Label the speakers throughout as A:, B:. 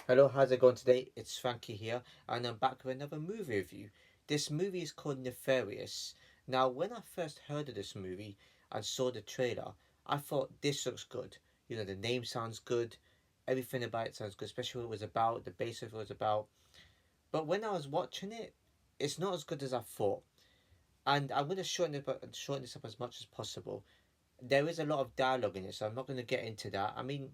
A: Hello, how's it going today? It's Frankie here, and I'm back with another movie review. This movie is called Nefarious. Now, when I first heard of this movie and saw the trailer, I thought this looks good. You know, the name sounds good, everything about it sounds good, especially what it was about, the base of it was about. But when I was watching it, it's not as good as I thought. And I'm going to shorten this up as much as possible. There is a lot of dialogue in it, so I'm not going to get into that. I mean,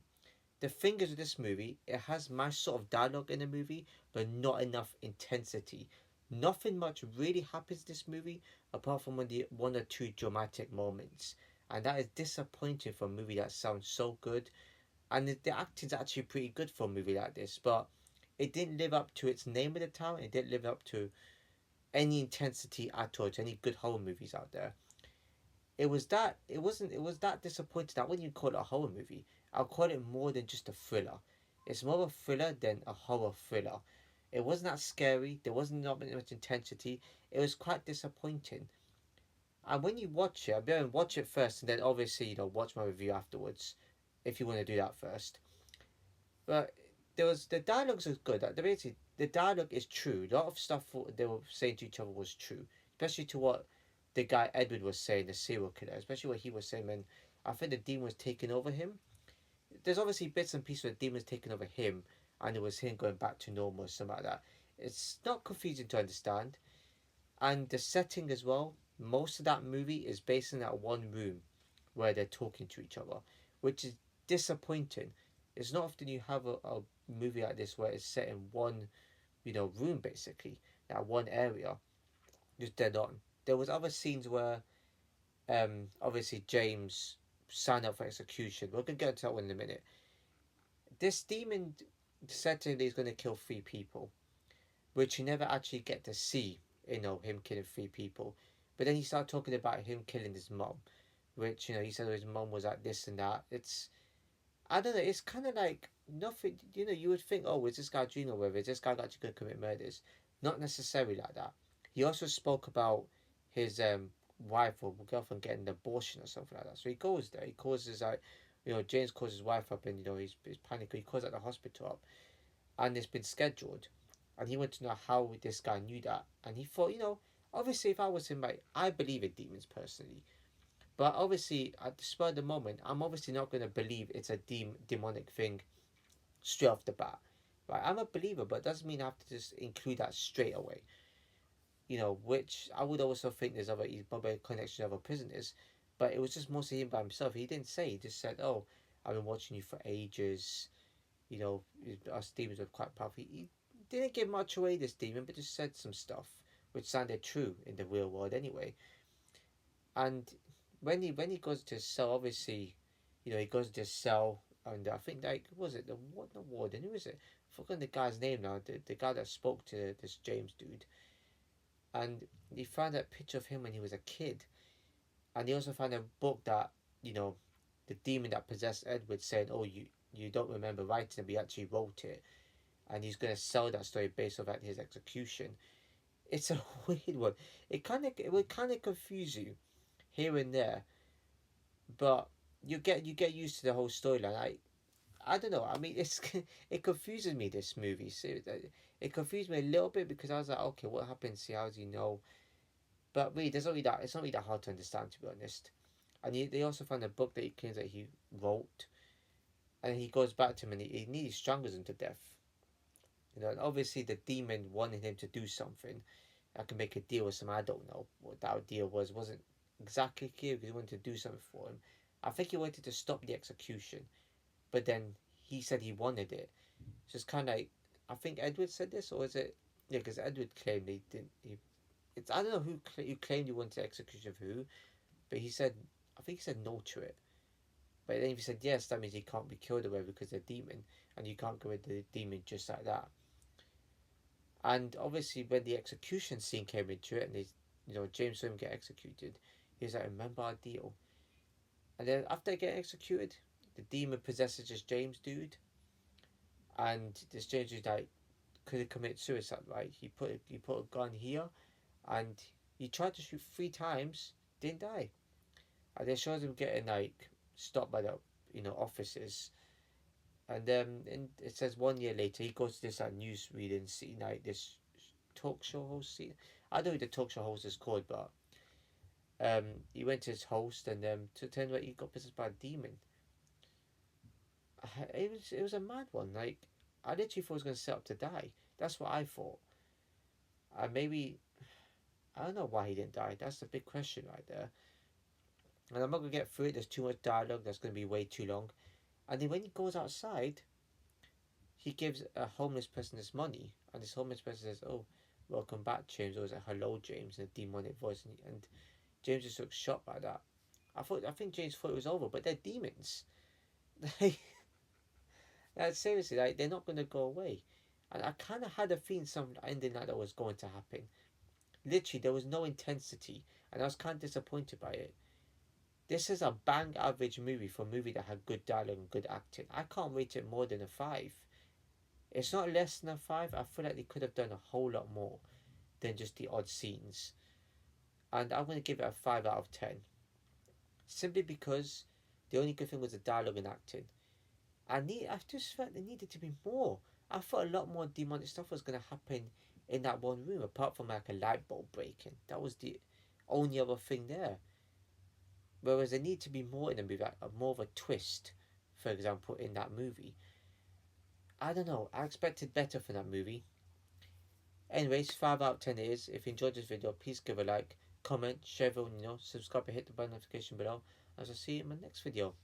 A: the thing is with this movie, it has my sort of dialogue in the movie, but not enough intensity. Nothing much really happens in this movie apart from one or two dramatic moments, and that is disappointing for a movie that sounds so good. And the acting's actually pretty good for a movie like this, but it didn't live up to its name at the time. It didn't live up to any intensity at all to any good horror movies out there. It was that disappointing. I wouldn't even call it a horror movie. I'll call it more than just a thriller. It's more of a thriller than a horror thriller. It wasn't that scary. There wasn't not much intensity. It was quite disappointing. And when you watch it, I'll be able to watch it first, and then obviously watch my review afterwards, if you want to do that first. But the dialogues is good. The dialogue is true. A lot of stuff they were saying to each other was true, especially to what the guy Edward was saying, the serial killer, especially what he was saying when I think the demon was taking over him. There's obviously bits and pieces where the demon was taking over him, and it was him going back to normal or something like that. It's not confusing to understand, and the setting as well. Most of that movie is based in that one room where they're talking to each other, which is disappointing. It's not often you have a movie like this where it's set in one, room basically, that one area, just dead on. There was other scenes where, obviously James signed up for execution. We're gonna get into that one in a minute. This demon said to him that he's gonna kill three people, which you never actually get to see. Him killing three people, but then he started talking about him killing his mom, which he said his mom was like this and that. I don't know. It's kind of like nothing. You would think, oh, is this guy dreaming or whether is this guy actually going to commit murders? Not necessarily like that. He also spoke about his wife or girlfriend getting an abortion or something like that. So he goes there. He calls his James calls his wife up and he's panicking. He calls at the hospital up, and it's been scheduled. And he wanted to know how this guy knew that. And he thought, obviously if I was him, like I believe in demons personally. But obviously, at the spur of the moment, I'm obviously not going to believe it's a demonic thing straight off the bat. Right? I'm a believer, but it doesn't mean I have to just include that straight away. Which I would also think there's probably a connection to other prisoners, but it was just mostly him by himself. He didn't say. He just said, "Oh, I've been watching you for ages. You know, us demons are quite powerful." He didn't give much away, this demon, but just said some stuff which sounded true in the real world anyway. And when he goes to cell, obviously, he goes to cell, and I think like was it the warden? Who is it? I forgot the guy's name now. The guy that spoke to this James dude, and he found that picture of him when he was a kid, and he also found a book that you know, the demon that possessed Edward saying, "Oh, you don't remember writing it, but he actually wrote it," and he's gonna sell that story based off at his execution. It's a weird one. It will kind of confuse you here and there, but you get used to the whole storyline. I don't know. I mean, it confuses me. This movie, so it confused me a little bit because I was like, okay, what happens? See, how do you know? But really, there's only that. It's not really that hard to understand, to be honest. And they also found a book that he claims that he wrote, and he goes back to him and he nearly strangles him to death. And obviously the demon wanted him to do something. I can make a deal with him. I don't know what that deal was. It wasn't exactly clear because he wanted to do something for him. I think he wanted to stop the execution, but then he said he wanted it. So it's kind of like, I think Edward said this, or is it? Yeah, because Edward claimed he didn't. I don't know who claimed he wanted execution of who, but he said, I think he said no to it. But then if he said yes, that means he can't be killed away because they're demon, and you can't go with the demon just like that. And obviously, when the execution scene came into it, and James saw him get executed, he was like, "Remember our deal." And then after getting executed, the demon possesses this James dude, and this James dude like could have committed suicide. Right? He put a gun here, and he tried to shoot 3 times, didn't die. And they shows him getting like stopped by the officers, and it says 1 year later he goes to this news reading scene, like this talk show host scene. I don't know what the talk show host is called, but he went to his host, and to turn out he got possessed by a demon. It was a mad one. Like, I literally thought he was going to set up to die. That's what I thought. Maybe I don't know why he didn't die. That's the big question right there. And I'm not gonna get through it. There's too much dialogue. That's gonna be way too long. And then when he goes outside, he gives a homeless person this money, and this homeless person says, "Oh, welcome back, James." Or is it "Hello, James" in a demonic voice, and James just looks shocked by that. I think James thought it was over, but they're demons. Seriously, like they're not gonna go away. And I kind of had a feeling something ending like that was going to happen. Literally, there was no intensity, and I was kind of disappointed by it. This is a bang average movie for a movie that had good dialogue and good acting. I can't rate it more than a 5. It's not less than a 5. I feel like they could have done a whole lot more than just the odd scenes. And I'm going to give it a 5 out of 10. Simply because the only good thing was the dialogue and acting. I just felt there needed to be more. I thought a lot more demonic stuff was going to happen in that one room, apart from like a light bulb breaking. That was the only other thing there. Whereas there need to be more in the movie, like more of a twist, for example, in that movie. I don't know. I expected better from that movie. Anyways, 5 out of 10 it is. If you enjoyed this video, please give a like, comment, share, subscribe, and hit the bell notification below. As I'll see you in my next video.